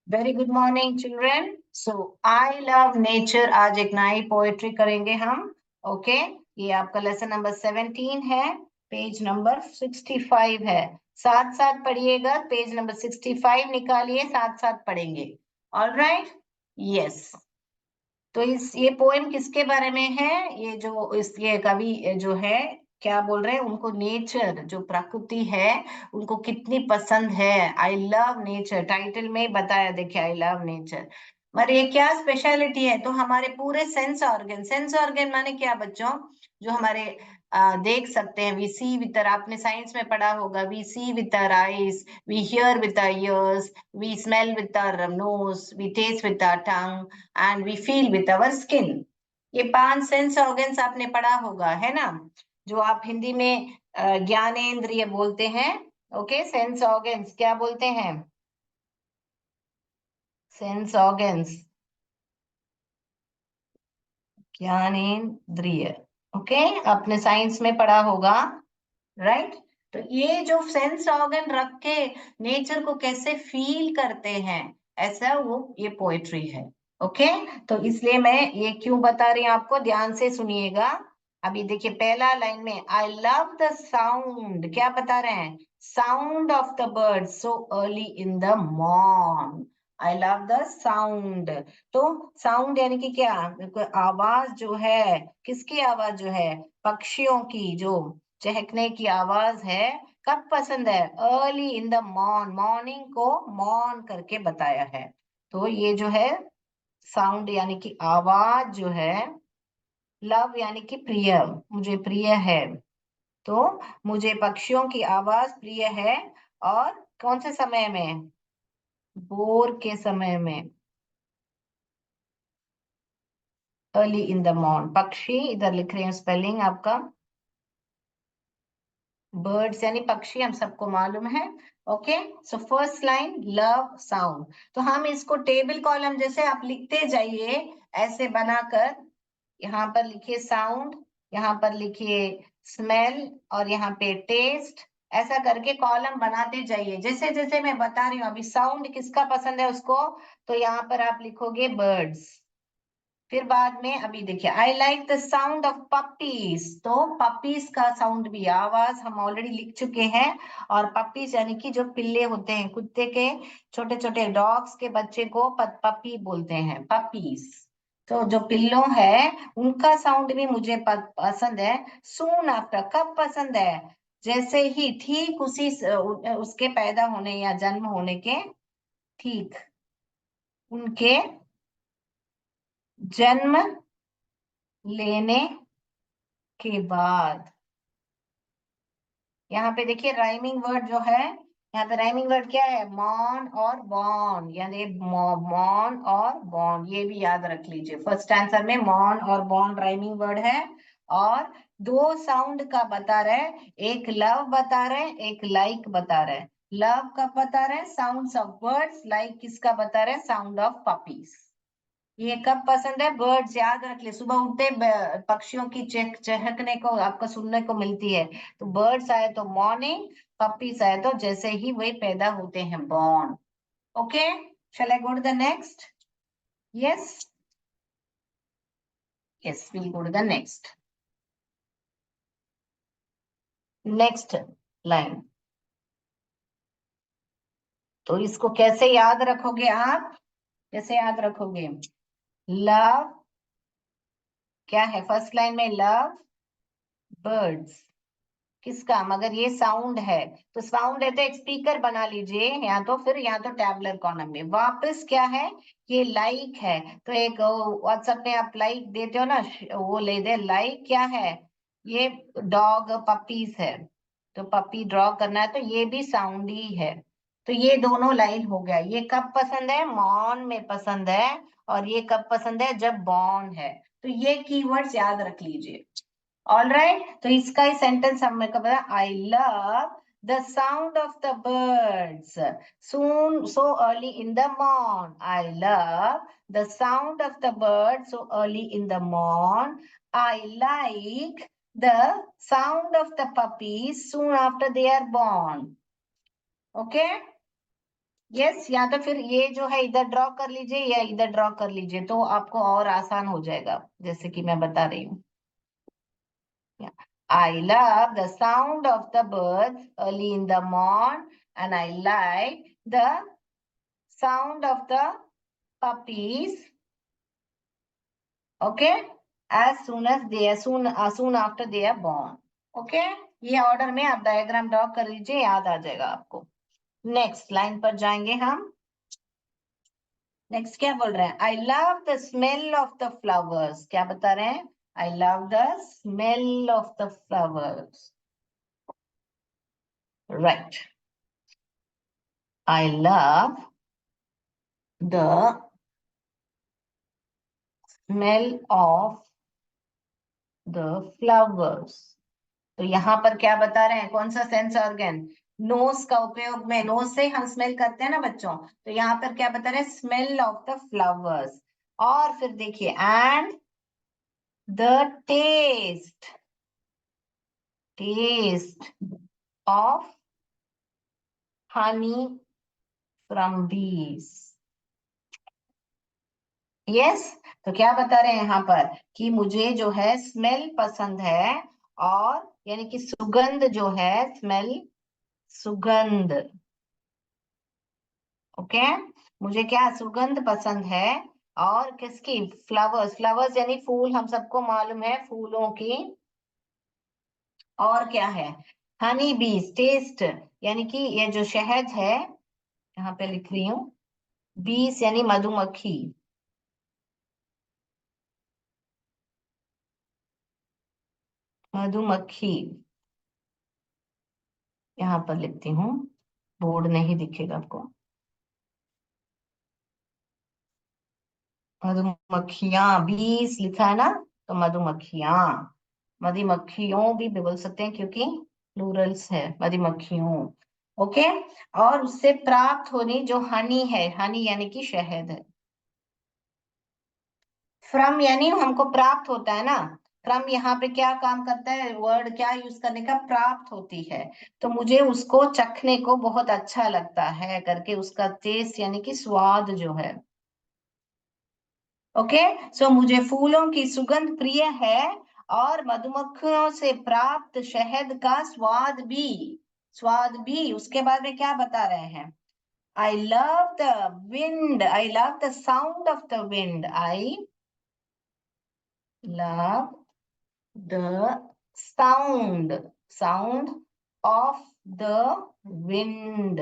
Very good morning children. So I love nature, आज एक नई पोएट्री करेंगे हम। ओके, ये आपका लेसन नंबर 17 है, पेज नंबर 65 है। साथ साथ पढ़िएगा, पेज नंबर 65 निकालिए, साथ साथ पढ़ेंगे। All right, yes. तो इस ये पोएम किसके बारे में है? ये जो ये कवि जो है, क्या बोल रहे हैं, उनको नेचर जो प्रकृति है उनको कितनी पसंद है। आई लव नेचर, टाइटल में बताया, देखिए आई लव नेचर। मगर ये क्या स्पेशलिटी है? तो हमारे पूरे सेंस ऑर्गन माने क्या बच्चों? जो हमारे देख सकते हैं, वी सी विद, आपने साइंस में पढ़ा होगा, we see with our eyes, we hear with our ears, we smell with our nose, we taste with our tongue and we feel with our skin. ये 5 सेंस ऑर्गन्स आपने पढ़ा होगा, है ना? जो आप हिंदी में ज्ञानेंद्रिय बोलते हैं। ओके, सेंस ऑर्गन्स क्या बोलते हैं? सेंस ऑर्गन्स, ज्ञानेंद्रिय। ओके, आपने साइंस में पढ़ा होगा, राइट? तो ये जो सेंस ऑर्गन रख के नेचर को कैसे फील करते हैं, ऐसा वो ये पोएट्री है। ओके, तो इसलिए मैं ये क्यों बता रही हूँ आपको, ध्यान से सुनिएगा। अभी देखिए पहला लाइन में, आई लव द साउंड, क्या बता रहे हैं? Sound of the bird so early in the morn. I love the sound. तो साउंड यानी कि क्या? आवाज जो है, किसकी आवाज जो है? पक्षियों की जो चहकने की आवाज है। कब पसंद है? Early in the morn, morning को मॉर्न करके बताया है। तो ये जो है साउंड यानी कि आवाज जो है, लव यानी कि प्रिय, मुझे प्रिय है। तो मुझे पक्षियों की आवाज प्रिय है। और कौन से समय में? भोर के समय में, अर्ली इन द मॉर्न। पक्षी इधर लिख रहे हैं, स्पेलिंग आपका बर्ड्स यानी पक्षी, हम सबको मालूम है। Okay, so first line love sound. तो हम इसको टेबल कॉलम जैसे आप लिखते जाइए, ऐसे बनाकर। यहाँ पर लिखिए साउंड, यहाँ पर लिखिए स्मेल, और यहाँ पे टेस्ट। ऐसा करके कॉलम बनाते जाइए, जैसे जैसे मैं बता रही हूँ। अभी साउंड किसका पसंद है उसको, तो यहाँ पर आप लिखोगे बर्ड्स। फिर बाद में अभी देखिए, आई like the sound of puppies. तो पपीज का साउंड भी, आवाज हम ऑलरेडी लिख चुके हैं। और पपीज यानी कि जो पिल्ले होते हैं कुत्ते के, छोटे छोटे डॉग्स के बच्चे को पपी बोलते हैं, पपीज। तो जो पिल्लों है उनका साउंड भी मुझे पसंद है। सून आफ्टर, कब पसंद है? जैसे ही, ठीक उसी उसके पैदा होने या जन्म होने के ठीक, उनके जन्म लेने के बाद। यहाँ पे देखिए राइमिंग वर्ड जो है, यहाँ पे राइमिंग वर्ड क्या है? मॉन और बॉन, यानी मॉन और बॉन, ये भी याद रख लीजिए। फर्स्ट आंसर में मॉन और बॉन राइमिंग वर्ड है। और दो साउंड का बता रहे, एक लव बता रहे, एक लाइक बता रहे। लव का बता रहे साउंड ऑफ बर्ड्स, लाइक किसका बता रहे? Sound of puppies. ये कब पसंद है? बर्ड्स, याद रख ले, सुबह उठते पक्षियों की चहकने को आपको सुनने को मिलती है। तो बर्ड्स आए तो मॉर्निंग, पपीज आए तो जैसे ही वही पैदा होते हैं, born. Okay, shall I go to the next? Yes, yes, will go to the next. Next line, तो इसको कैसे याद रखोगे आप? कैसे याद रखोगे? लव, क्या है फर्स्ट लाइन में? लव बर्ड्स, किसका? मगर ये साउंड है, तो साउंड है तो एक स्पीकर बना लीजिए, या तो फिर या तो टैबलर कॉलम में। वापस क्या है? ये लाइक है, तो एक व्हाट्सएप में आप लाइक देते हो ना, वो ले दे। लाइक क्या है? ये डॉग पपीज है, तो पपी ड्रॉ करना है, तो ये भी साउंड ही है। तो ये दोनों लाइन हो गया। ये कब पसंद है? मॉर्न में पसंद है। और ये कब पसंद है? जब बॉर्न है। तो ये कीवर्ड्स याद रख लीजिए। ऑल राइट, तो इसका ही सेंटेंस हमने कब बताया? I love the sound of the birds soon so early in the morn. I love the sound of the bird so early in the morn. I like the sound of the puppies soon after they are born. Okay, yes, या तो फिर ये जो है इधर draw कर लीजिए या इधर ड्रॉ कर लीजिए, तो आपको और आसान हो जाएगा, जैसे कि मैं बता रही हूँ। I love the sound of the birds early in the morning, and I like the sound of the puppies. Okay, as soon after they are born. Okay, ये ऑर्डर में आप डायग्राम ड्रॉ कर लीजिए, याद आ जाएगा आपको। नेक्स्ट लाइन पर जाएंगे हम। नेक्स्ट क्या बोल रहे हैं? I love the smell of the flowers. क्या बता रहे हैं? I love the smell of the flowers. Right. I love the smell of the flowers. तो यहाँ पर क्या बता रहे हैं? कौन सा सेंस ऑर्गन? नोज का उपयोग में, नोज से हम स्मेल करते हैं ना बच्चों, तो यहाँ पर क्या बता रहे हैं? Smell of the flowers. और फिर देखिए, and the taste, taste of honey from bees. Yes, तो क्या बता रहे हैं यहाँ पर? कि मुझे जो है स्मेल पसंद है, और यानी कि सुगंध जो है, स्मेल, सुगंध। ओके, मुझे क्या सुगंध पसंद है, और किसकी? फ्लावर्स। फ्लावर्स यानी फूल, हम सबको मालूम है फूलों की। और क्या है? हनी बीज, टेस्ट यानी कि ये जो शहद है, यहाँ पे लिख रही हूँ, बीज यानी मधुमक्खी। मधुमक्खी यहाँ पर लिखती हूँ, बोर्ड नहीं दिखेगा आपको। मधुमक्खियां, बीस लिखा है ना, तो मधुमक्खियां, मधुमक्खियों भी बोल सकते हैं क्योंकि प्लूरल्स है, मधुमक्खियों। ओके, और उससे प्राप्त होनी जो हनी है, हनी यानी कि शहद है। फ्रॉम यानी हमको प्राप्त होता है ना, फ्रॉम यहाँ पे क्या काम करता है? वर्ड क्या यूज करने का? प्राप्त होती है। तो मुझे उसको चखने को बहुत अच्छा लगता है करके, उसका टेस्ट यानी कि स्वाद जो है। ओके, सो मुझे फूलों की सुगंध प्रिय है, और मधुमक्खियों से प्राप्त शहद का स्वाद भी, स्वाद भी। उसके बाद में क्या बता रहे हैं? I love the wind, I love the sound of the wind, I love the sound, sound of the wind.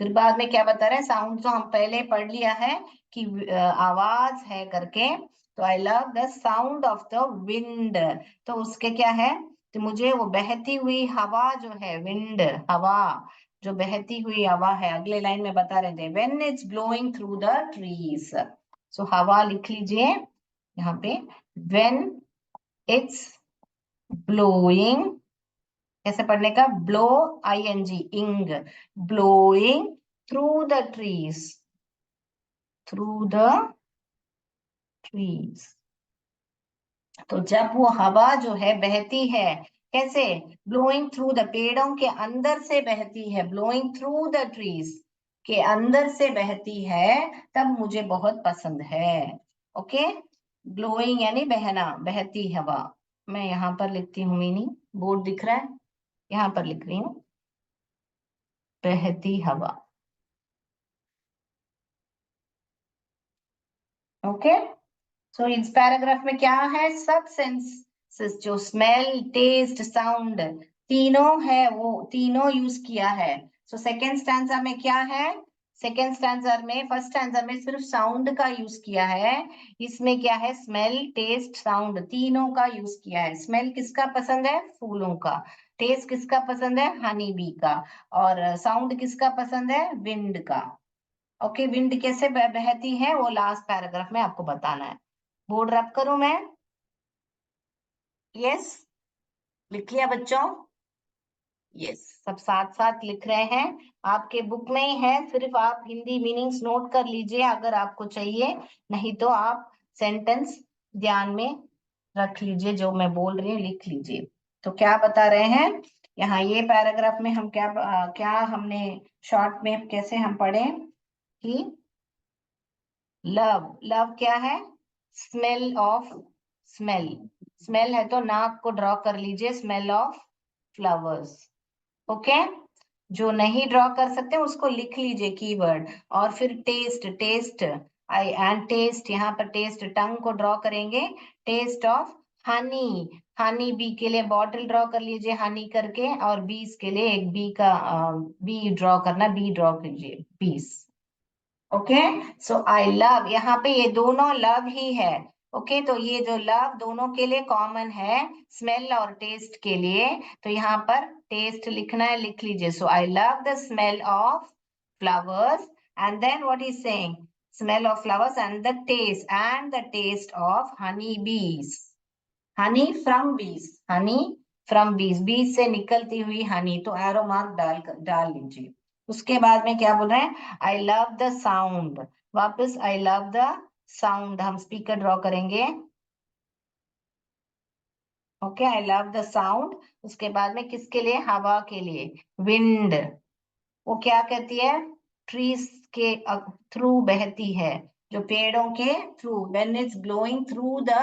फिर बाद में क्या बता रहे हैं? साउंड जो हम पहले पढ़ लिया है कि आवाज है करके, तो आई love the sound of the wind. तो उसके क्या है? तो मुझे वो बहती हुई हवा जो है, विंड हवा, जो बहती हुई हवा है, अगले लाइन में बता रहे थे, when it's blowing through the trees. So हवा लिख लीजिए यहाँ पे, व्हेन इट्स ब्लोइंग, कैसे पढ़ने का? ब्लो, आई एन जी, इंग, blowing through the trees, through the trees. तो जब वो हवा जो है बहती है, कैसे? ब्लोइंग थ्रू द, पेड़ों के अंदर से बहती है, ब्लोइंग थ्रू द ट्रीज, के अंदर से बहती है, तब मुझे बहुत पसंद है। ओके, ब्लोइंग यानी बहना, बहती हवा। मैं यहाँ पर लिखती हूँ मीनिंग, बोर्ड दिख रहा है, यहाँ पर लिख रही हूँ, बहती हवा। ओके, सो इस पैराग्राफ में क्या है? सब सेंसेस जो स्मेल, टेस्ट, साउंड, तीनों है, वो तीनों यूज किया है। सो सेकेंड स्टैंजा में क्या है? सेकेंड स्टैंजर में, फर्स्ट स्टैंजर में सिर्फ साउंड का यूज किया है, इसमें क्या है? स्मेल, टेस्ट, साउंड, तीनों का यूज किया है। स्मेल किसका पसंद है? फूलों का। टेस्ट किसका पसंद है? हनी बी का। और साउंड किसका पसंद है? विंड का। ओके, विंड कैसे बहती है वो लास्ट पैराग्राफ में आपको बताना है। बोर्ड रब करूं मैं? यस, लिख लिया बच्चों? यस, सब साथ साथ लिख रहे हैं, आपके बुक में ही है, सिर्फ आप हिंदी मीनिंग्स नोट कर लीजिए अगर आपको चाहिए, नहीं तो आप सेंटेंस ध्यान में रख लीजिए, जो मैं बोल रही हूँ लिख लीजिए। तो क्या बता रहे हैं यहाँ, ये पैराग्राफ में हम क्या क्या हमने शॉर्ट में कैसे हम पढ़े? कि लव, लव क्या है? स्मेल ऑफ, स्मेल, स्मेल है तो नाक को ड्रॉ कर लीजिए, स्मेल ऑफ फ्लावर्स। ओके, जो नहीं ड्रॉ कर सकते उसको लिख लीजिए कीवर्ड। और फिर taste, taste, eye and taste, यहाँ पर टेस्ट टंग को ड्रॉ करेंगे, taste of honey, honey bee के लिए बॉटल ड्रॉ कर लीजिए हनी करके, और बीस के लिए एक बी का बी ड्रॉ करना, बी ड्रॉ कीजिए, बीस। ओके, सो आई लव, यहाँ पे ये दोनों लव ही है। ओके, तो ये जो लव दोनों के लिए कॉमन है, स्मेल और टेस्ट के लिए, तो यहाँ पर टेस्ट लिखना है, लिख लीजिए। So I love the smell of flowers, and then what is saying, smell of flowers and the taste of honey bees, honey from बीज, हनी फ्रॉम बीज, बीज से निकलती हुई हनी, तो एरो मार्क डाल लीजिए। उसके बाद में क्या बोल रहे हैं, आई लव द साउंड, वापस आई लव द साउंड, हम स्पीकर ड्रॉ करेंगे। Okay, I love the sound, उसके बाद में किसके लिए, हवा के लिए, विंड, वो क्या कहती है, ट्रीज के थ्रू बहती है, जो पेड़ों के through, when it's blowing through the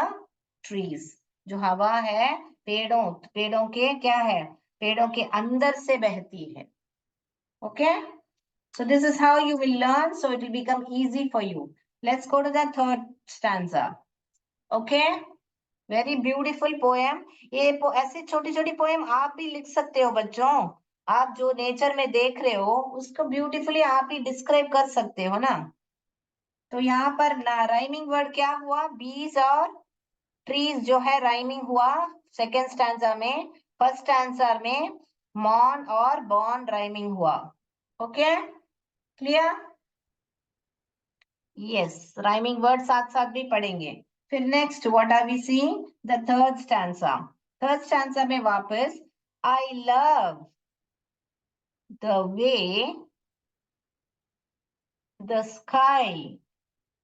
trees, जो हवा है पेड़ों, पेड़ों के क्या है, पेड़ों के अंदर से बहती है। Okay, so this is how you will learn, so it will become easy for you. Let's go to the third stanza. Okay, very beautiful poem. ये ऐसी छोटी छोटी पोएम आप भी लिख सकते हो बच्चों, आप जो नेचर में देख रहे हो उसको ब्यूटीफुली आप ही डिस्क्राइब कर सकते हो ना। तो यहाँ पर ना राइमिंग वर्ड क्या हुआ, बीज और ट्रीज जो है राइमिंग हुआ सेकेंड स्टैंजा में, फर्स्ट स्टैंजा में मॉन और बॉर्न राइमिंग हुआ। Okay, clear? Yes, rhyming word साथ साथ भी पढ़ेंगे। फिर next what are we seeing, the third stanza, third stanza में वापस I love the way the sky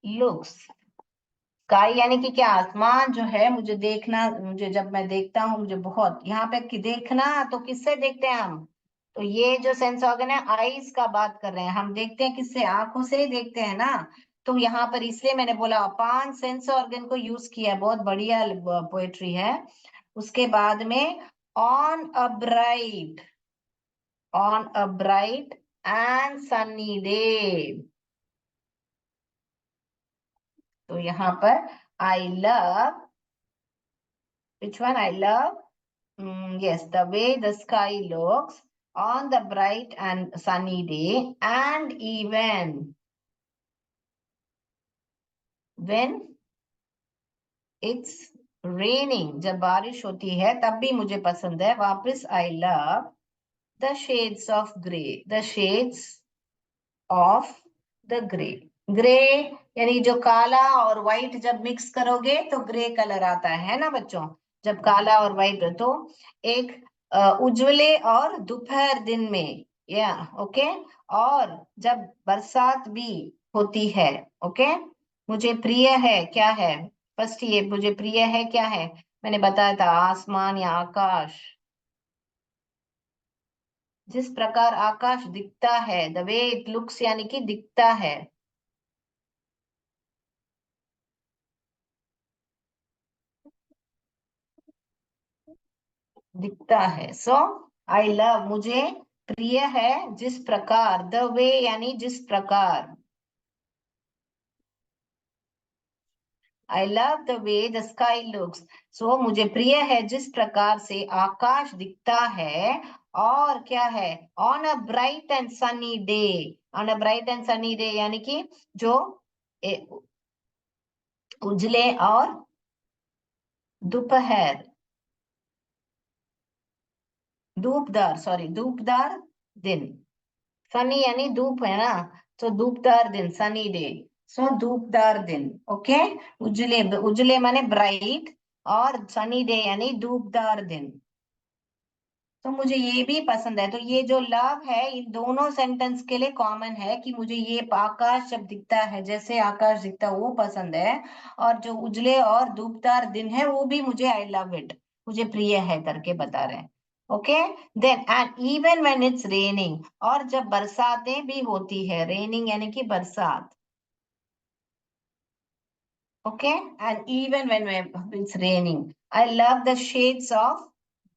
looks, sky यानी कि क्या, आसमान जो है मुझे देखना, मुझे जब मैं देखता हूँ मुझे बहुत, यहाँ पे कि देखना तो किससे देखते हैं हम, तो ये जो सेंस ऑर्गन है आईज का बात कर रहे हैं, हम देखते हैं किससे, आंखों से ही देखते हैं ना। तो यहाँ पर इसलिए मैंने बोला अपान सेंस ऑर्गन को यूज किया, बहुत बढ़िया पोएट्री है। उसके बाद में on a bright, on a bright and sunny day, तो यहाँ पर I love, which one I love? Yes, the way the sky looks on the bright and sunny day, and even when it's raining, जब बारिश होती है तब भी मुझे पसंद है। वापस I love the shades of grey, the shades of the grey, grey यानी जो काला और व्हाइट जब मिक्स करोगे तो ग्रे कलर आता है ना बच्चों, जब काला और व्हाइट, तो एक उज्ज्वले और दोपहर दिन में, या ओके, और जब बरसात भी होती है, ओके, मुझे प्रिय है क्या है, फर्स्ट ये मुझे प्रिय है क्या है, मैंने बताया था आसमान या आकाश, जिस प्रकार आकाश दिखता है, द वे इट लुक्स यानी कि दिखता है, दिखता है। सो आई लव, मुझे प्रिय है, जिस प्रकार, द वे यानी जिस प्रकार, I love the way the sky looks, so मुझे प्रिय है जिस प्रकार से आकाश दिखता है, और क्या है, on a bright and sunny day, on a bright and sunny day यानी कि जो ए, उजले और दोपहर, धूपदार, सॉरी धूपदार दिन, सनी यानी धूप है ना, तो धूपदार दिन, सनी डे, सो धूपदार दिन। ओके, उजले, उजले माने ब्राइट, और सनी डे यानी धूपदार दिन, तो मुझे ये भी पसंद है। तो ये जो लव है इन दोनों सेंटेंस के लिए कॉमन है कि मुझे ये आकाश जब दिखता है, जैसे आकाश दिखता है वो पसंद है, और जो उजले और धूपदार दिन है वो भी मुझे आई लव इट, मुझे प्रिय है करके बता रहे हैं। Okay. Then and even when it's raining, और जब बरसातें भी होती है, रेनिंग यानी कि बरसात, okay, and even when it's raining, I love the shades of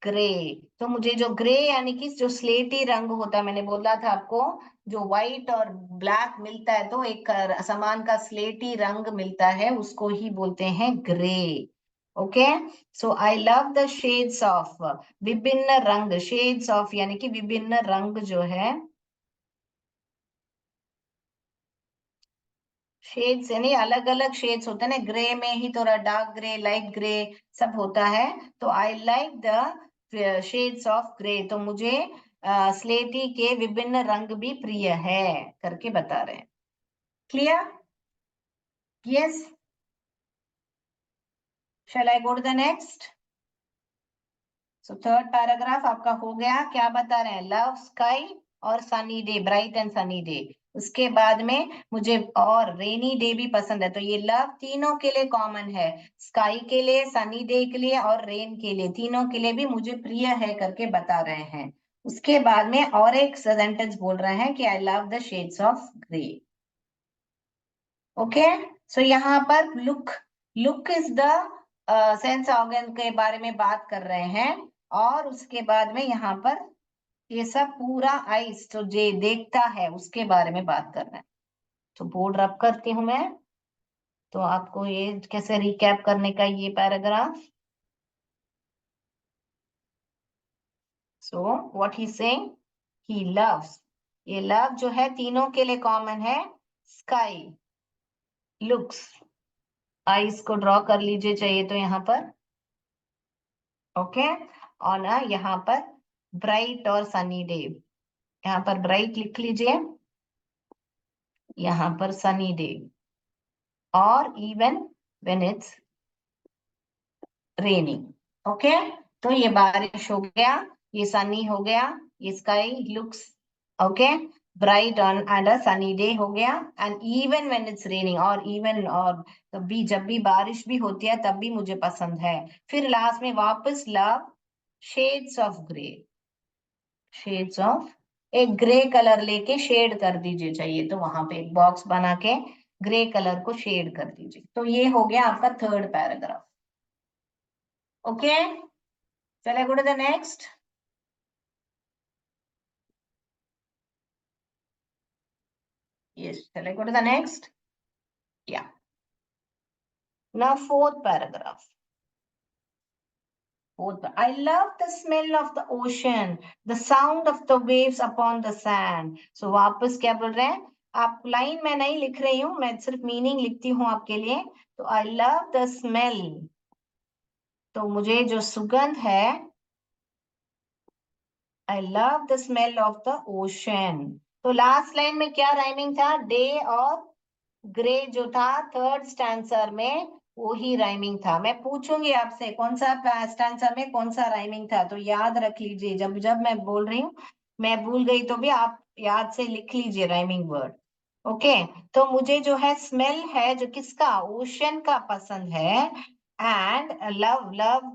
grey. तो मुझे जो ग्रे यानी कि जो स्लेटी रंग होता है, मैंने बोला था आपको, जो व्हाइट और ब्लैक मिलता है तो एक सामान का स्लेटी रंग मिलता है, उसको ही बोलते हैं grey. Okay. So I love the shades of, विभिन्न रंग, शेड्स ऑफ यानी कि विभिन्न रंग जो है, शेड्स यानी अलग अलग शेड्स होते हैं ना, ग्रे में ही थोड़ा डार्क ग्रे, लाइट ग्रे सब होता है। तो आई like the shades of grey, तो मुझे स्लेटी के विभिन्न रंग भी प्रिय है करके बता रहे हैं। Clear? Yes. Shall I go to the next? So third paragraph आपका हो गया। क्या बता रहे हैं? लव स्काई और sunny day, bright and sunny day. उसके बाद में मुझे और रेनी डे भी पसंद है, तो ये लव तीनों के लिए कॉमन है, स्काई के लिए, सनी डे के लिए और रेन के लिए, तीनों के लिए भी मुझे प्रिय है करके बता रहे हैं। उसके बाद में और एक सेंटेंस बोल रहे हैं कि I love the shades of grey. Okay. So यहाँ पर look, look is the sense organ के बारे में बात कर रहे हैं, और उसके बाद में यहाँ पर ये सब पूरा आइस जो जे देखता है उसके बारे में बात कर रहे हैं। तो बोर्ड रब करती हूँ मैं, तो आपको ये कैसे रिकैप करने का ये paragraph. So what he saying, he loves, ये लव जो है तीनों के लिए कॉमन है, स्काई, लुक्स, आइस को ड्रॉ कर लीजिए चाहिए तो यहाँ पर, ओके। और ना यहाँ पर ब्राइट और सनी डे, यहाँ पर ब्राइट लिख लीजिए, यहाँ पर सनी डे, और even when it's raining. Okay. तो ये बारिश हो गया, ये सनी हो गया, ये sky looks, okay, bright on and a sunny day हो गया, and even when it's raining, और इवन और तब भी, जब भी बारिश भी होती है तब भी मुझे पसंद है। फिर लास्ट में वापस love shades of grey, shades of, एक ग्रे कलर लेके शेड कर दीजिए चाहिए तो वहां पे एक बॉक्स बना के ग्रे कलर को शेड कर दीजिए। तो ये हो गया आपका थर्ड पैराग्राफ। ओके। चले go to the next. Yes, shall I go to the next? Yeah. Now fourth paragraph. I love the smell of the ocean, the sound of the waves upon the sand. So वापस क्या बोल रहे हैं? आप line में नहीं लिख रही हूँ, मैं सिर्फ मीनिंग लिखती हूँ आपके लिए। तो I love the smell, तो मुझे जो सुगंध है, I love the smell of the ocean. तो लास्ट लाइन में क्या राइमिंग था? डे और ग्रे जो था थर्ड स्टैंसर में, वो ही राइमिंग था। मैं पूछूंगी आपसे कौन सा स्टैंसर में कौन सा राइमिंग था, तो याद रख लीजिए, जब जब मैं बोल रही हूँ, मैं भूल गई तो भी आप याद से लिख लीजिए राइमिंग वर्ड। ओके। तो मुझे जो है स्मेल है जो किसका, ओशन का पसंद है, एंड लव, लव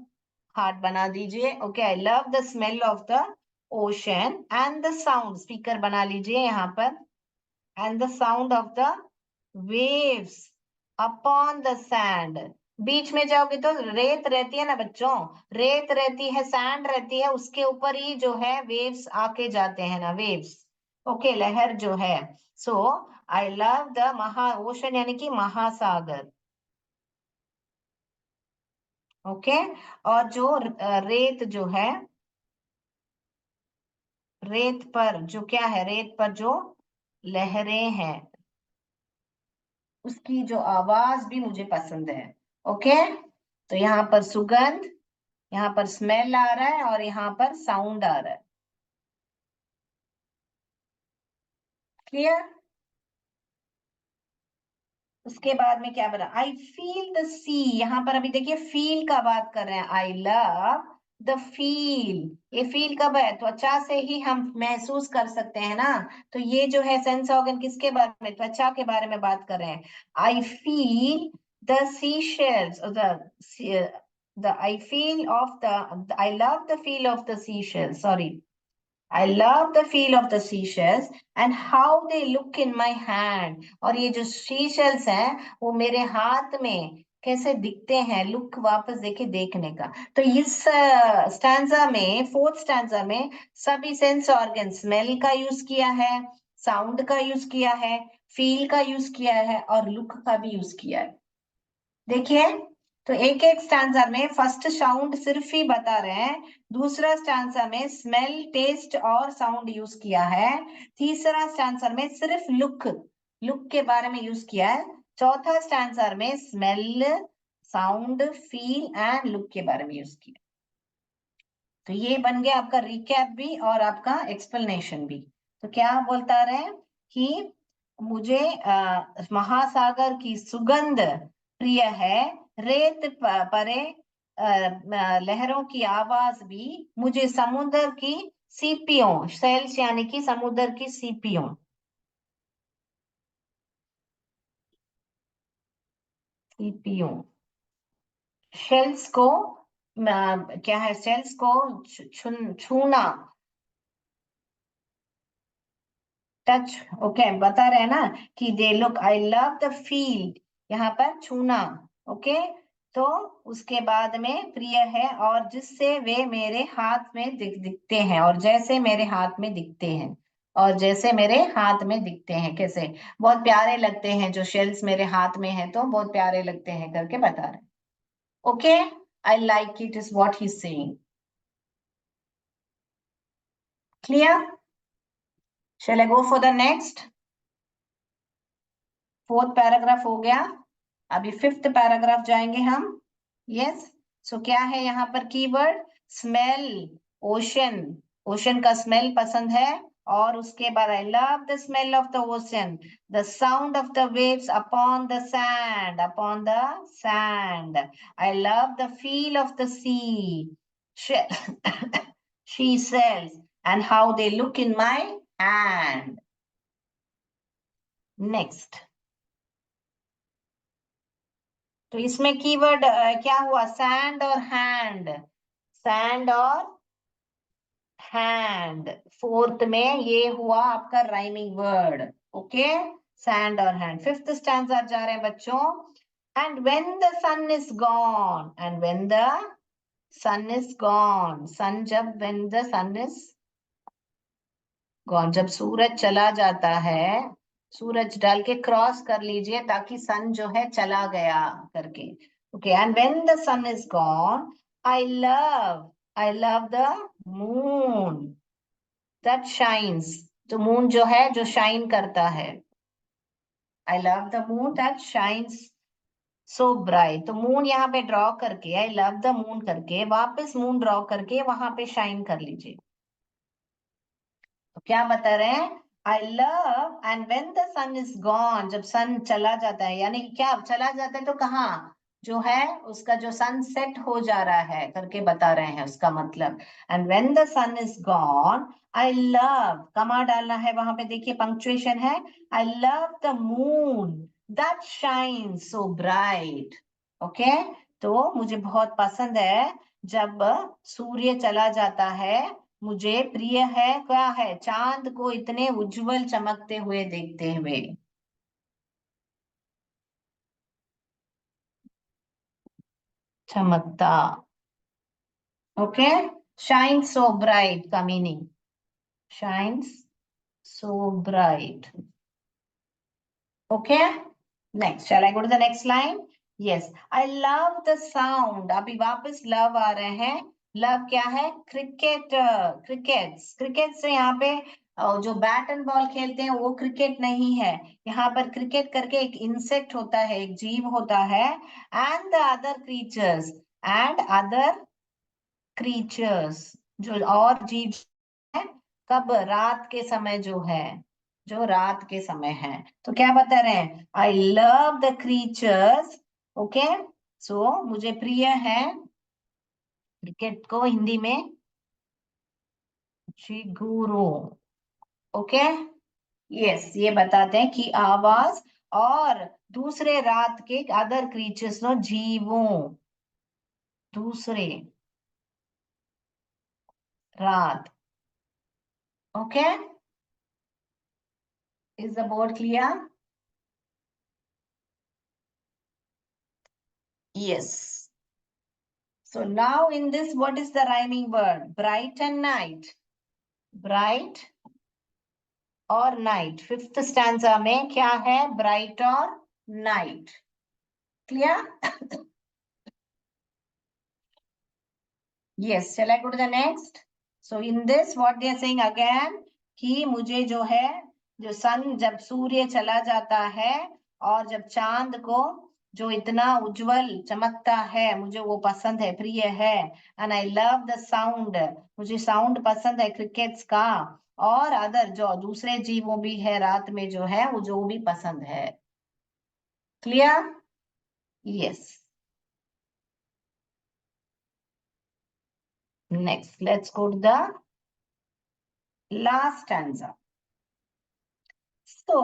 हार्ट बना दीजिए। Okay, I love the smell of the ocean and the sound, speaker बना लीजिए यहाँ पर, and the sound of the waves upon the sand। बीच में जाओगे तो रेत रहती है ना बच्चों, रेत रहती है, सैंड रहती है, उसके ऊपर ही जो है वेव्स आके जाते हैं ना, वेव्स, ओके, लहर जो है। सो आई लव द महा ओशन यानी कि महासागर, ओके। और जो रेत जो है, रेत पर जो क्या है, रेत पर जो लहरें हैं, उसकी जो आवाज भी मुझे पसंद है। ओके। तो यहाँ पर सुगंध, यहाँ पर स्मेल आ रहा है, और यहाँ पर साउंड आ रहा है। क्लियर? उसके बाद में क्या बना, आई फील द सी, यहाँ पर अभी देखिए फील का बात कर रहे हैं, आई लव द फील। ये फील कब है? त्वचा से ही हम महसूस कर सकते हैं ना, तो ये जो है सेंस ऑर्गन किसके बारे में, त्वचा के बारे में बात कर रहे हैं। I feel the sea shells, I love the feel of the seashells. Sorry. I love the feel of the seashells and how they look in my hand. और ये जो seashells हैं वो मेरे हाथ में कैसे दिखते हैं, लुक वापस देखे देखने का। तो इस स्टैंजा में, फोर्थ स्टैंजा में सभी सेंस ऑर्गन, स्मेल का यूज किया है, साउंड का यूज किया है, फील का यूज किया है और लुक का भी यूज किया है। देखिए, तो एक एक स्टैंजा में फर्स्ट साउंड सिर्फ ही बता रहे हैं, दूसरा स्टैंजा में स्मेल, टेस्ट और साउंड यूज किया है, तीसरा स्टैंजा में सिर्फ लुक लुक के बारे में यूज किया है, चौथा स्टैंजा में smell, sound, feel and look के बारे में यूज किया। तो ये बन गया आपका रिकैप भी और आपका एक्सप्लेनेशन भी। तो क्या बोलता रहे कि मुझे महासागर की सुगंध प्रिय है, रेत परे लहरों की आवाज भी, मुझे समुद्र की सीपियों, सेल्स यानी कि समुद्र की सीपियों, सीपियों, शेल्स को क्या है, शेल्स को छूना, टच, ओके, बता रहे हैं ना कि they look, I love the feel, यहाँ पर छूना, ओके। तो उसके बाद में प्रिय है और जिससे वे मेरे हाथ में दिखते हैं, और जैसे मेरे हाथ में दिखते हैं, और जैसे मेरे हाथ में दिखते हैं, कैसे बहुत प्यारे लगते हैं, जो शेल्स मेरे हाथ में है तो बहुत प्यारे लगते हैं करके बता रहे हैं। Okay, I like it is what he saying. Clear? Shall I go for the next? Fourth paragraph हो गया, अभी फिफ्थ पैराग्राफ जाएंगे हम। यस, सो क्या है यहाँ पर कीवर्ड? स्मेल, ओशन, ओशन का स्मेल पसंद है, और उसके बाद I love the smell of the ocean, the sound of the waves upon the sand, upon the sand, I love the feel of the sea, she says, and how they look in my hand. Next, तो इसमें keyword क्या हुआ? Sand और hand, sand और hand, fourth में ये हुआ आपका राइमिंग वर्ड। ओके, सैंड और हैंड। फिफ्थ स्टैंजा जा रहे हैं बच्चों। And when the sun is gone, and when the sun is gone, sun जब, when the sun is gone, जब सूरज चला जाता है, सूरज डाल के क्रॉस कर लीजिए ताकि सन जो है चला गया करके। Okay, and when the sun is gone, I love, I love the moon that shines, तो मून जो है जो शाइन करता है, I love the moon that shines so bright. तो मून यहाँ पे ड्रॉ करके, आई लव द मून करके वापस मून ड्रॉ करके वहां पे शाइन कर लीजिए। तो क्या बता रहे हैं? I love, and when the sun is gone, जब सन चला जाता है, यानी क्या चला जाता है तो कहाँ, जो है उसका जो सन सेट हो जा रहा है करके बता रहे हैं उसका मतलब। And when the sun is gone, I love, comma डालना है वहां पे, देखिए पंक्चुएशन है, I love the moon that shine so bright. Okay, तो मुझे बहुत पसंद है जब सूर्य चला जाता है, मुझे प्रिय है, क्या है, चांद को इतने उज्जवल चमकते हुए देखते हुए। चमकता, ओके, शाइन सो ब्राइट का meaning, shines so bright. Okay, next, shall I go to the next line? Yes, I love the sound, अभी वापस लव आ रहे हैं। लव क्या है? क्रिकेट, क्रिकेट्स, क्रिकेट से यहाँ पे जो बैट एंड बॉल खेलते हैं वो क्रिकेट नहीं है, यहाँ पर क्रिकेट करके एक इंसेक्ट होता है, एक जीव होता है, and the other creatures, and other creatures, जो और जीव है, कब? रात के समय जो है, जो रात के समय है। तो क्या बता रहे हैं? I love the creatures, okay, so मुझे प्रिय है, क्रिकेट को हिंदी में चिगुरु। ओके, यस, ये बताते हैं कि आवाज और दूसरे रात के अदर क्रीचर्स नो, जीवों, दूसरे रात। Okay, is the board clear? Yes. So now in this, what is the rhyming word? Bright and night. Bright और night. Fifth stanza में क्या है? Bright और night. Clear? Yes. Shall I go to the next? So in this, what they are saying again, कि मुझे जो है, जो सन जब सूर्य चला जाता है और जब चांद को जो इतना उज्जवल चमकता है, मुझे वो पसंद है, प्रिय है। And I love the sound, मुझे साउंड पसंद है क्रिकेट्स का। और अदर जो दूसरे जीवों भी है रात में जो है, वो जो भी पसंद है। Clear? Yes. Next let's go to the last stanza. So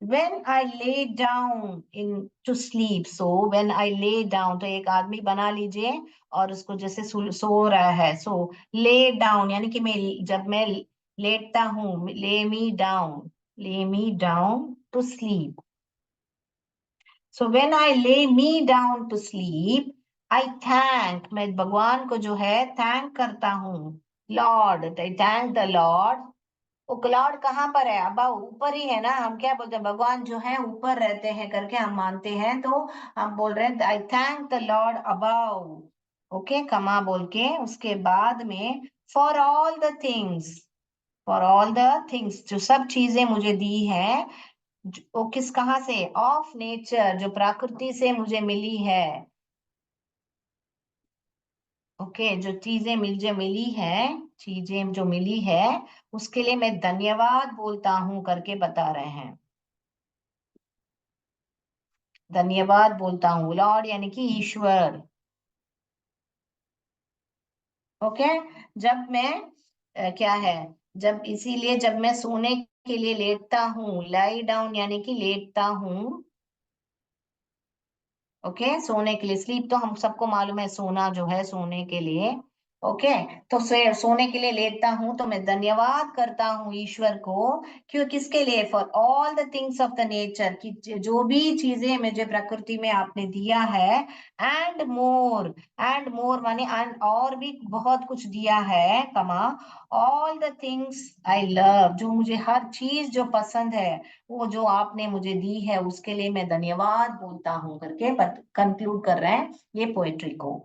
when I lay down in to sleep, so when I lay down, तो एक आदमी बना लीजिए और उसको जैसे सो रहा है, so lay down यानी कि मैं जब मैं लेटता हूँ, lay me down to sleep. So when I lay me down to sleep, I thank, मैं भगवान को जो है thank करता हूँ, Lord, I thank the Lord। वो क्लाउड कहाँ पर है? अब ऊपर ही है ना। हम क्या बोलते हैं? भगवान जो है ऊपर रहते हैं करके हम मानते हैं, तो हम बोल रहे हैं आई thank the Lord above. Okay, कमा बोल के उसके बाद में for all the things, for all the things, जो सब चीजें मुझे दी है, वो किस कहाँ से? ऑफ नेचर, जो प्रकृति से मुझे मिली है। ओके, जो चीजें मुझे मिली है, चीजें जो मिली है, उसके लिए मैं धन्यवाद बोलता हूं करके बता रहे हैं। धन्यवाद बोलता हूँ, लॉर्ड यानी कि ईश्वर। ओके, जब मैं क्या है, जब इसीलिए जब मैं सोने के लिए लेटता हूँ, लाई डाउन यानी कि लेटता हूँ। ओके, सोने के लिए, स्लीप तो हम सबको मालूम है, सोना जो है सोने के लिए। ओके, तो सोने के लिए लेटता हूं, तो मैं धन्यवाद करता हूँ ईश्वर को। क्यों? किसके लिए? For all the things of the nature, की जो भी चीजें मुझे प्रकृति में आपने दिया है। एंड मोर माने और भी बहुत कुछ दिया है, कमा all the things I love, जो मुझे हर चीज जो पसंद है, वो जो आपने मुझे दी है, उसके लिए मैं धन्यवाद बोलता हूँ करके कंक्लूड कर रहे हैं ये पोएट्री को।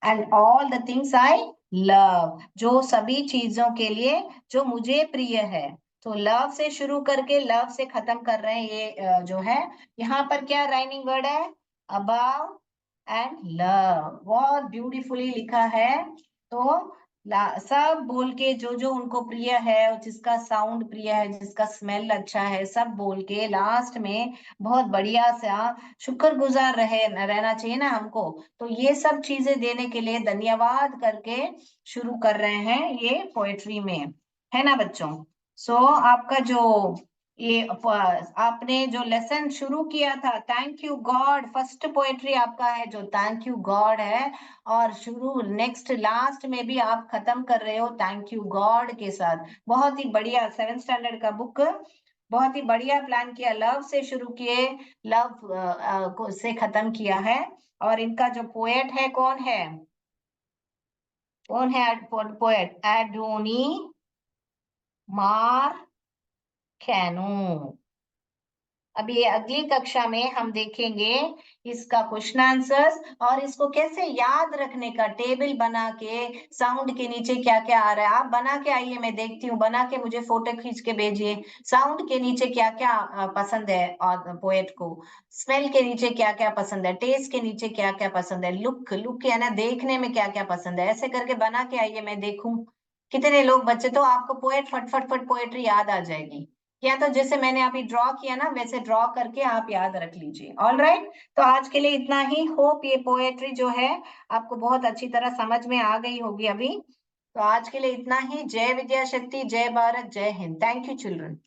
And all the things I love, जो सभी चीजों के लिए जो मुझे प्रिय है। तो लव से शुरू करके लव से खत्म कर रहे हैं ये जो है। यहाँ पर क्या राइमिंग वर्ड है? अबाव एंड लव, बहुत ब्यूटीफुली लिखा है। तो सब बोल के जो जो उनको प्रिय है, जिसका साउंड प्रिय है, जिसका स्मेल अच्छा है, सब बोल के लास्ट में बहुत बढ़िया सा शुक्रगुजार रहना चाहिए ना हमको। तो ये सब चीजें देने के लिए धन्यवाद करके शुरू कर रहे हैं ये पोएट्री में, है ना बच्चों? सो आपका जो ये आपने जो लेसन शुरू किया था, thank you God, first poetry आपका है जो थैंक यू गॉड है। और शुरू नेक्स्ट लास्ट में भी आप खत्म कर रहे हो थैंक यू गॉड के साथ। बहुत ही बढ़िया, 7th स्टैंडर्ड का बुक, बहुत ही बढ़िया प्लान किया। लव से शुरू किए, लव को से खत्म किया है। और इनका जो पोएट है, कौन है? कौन है पोएट? एडोनी मार कैनू। अब ये अगली कक्षा में हम देखेंगे इसका क्वेश्चन आंसर्स, और इसको कैसे याद रखने का, टेबल बना के साउंड के नीचे क्या क्या आ रहा है। आप बना के आइए, मैं देखती हूँ, बना के मुझे फोटो खींच के भेजिए। साउंड के नीचे क्या क्या पसंद है और पोएट को, स्मेल के नीचे क्या क्या पसंद है, टेस्ट के नीचे क्या क्या पसंद है, लुक लुक है ना, देखने में क्या क्या पसंद है, ऐसे करके बना के आइए, मैं देखूं कितने लोग बच्चे। तो आपको पोएट फट फट फट पोएट्री याद आ जाएगी। या तो जैसे मैंने अभी ड्रॉ किया ना, वैसे ड्रॉ करके आप याद रख लीजिए। ऑल राइट, तो आज के लिए इतना ही। होप ये पोएट्री जो है आपको बहुत अच्छी तरह समझ में आ गई होगी अभी। तो आज के लिए इतना ही। जय विद्या शक्ति, जय भारत, जय हिंद। Thank you children.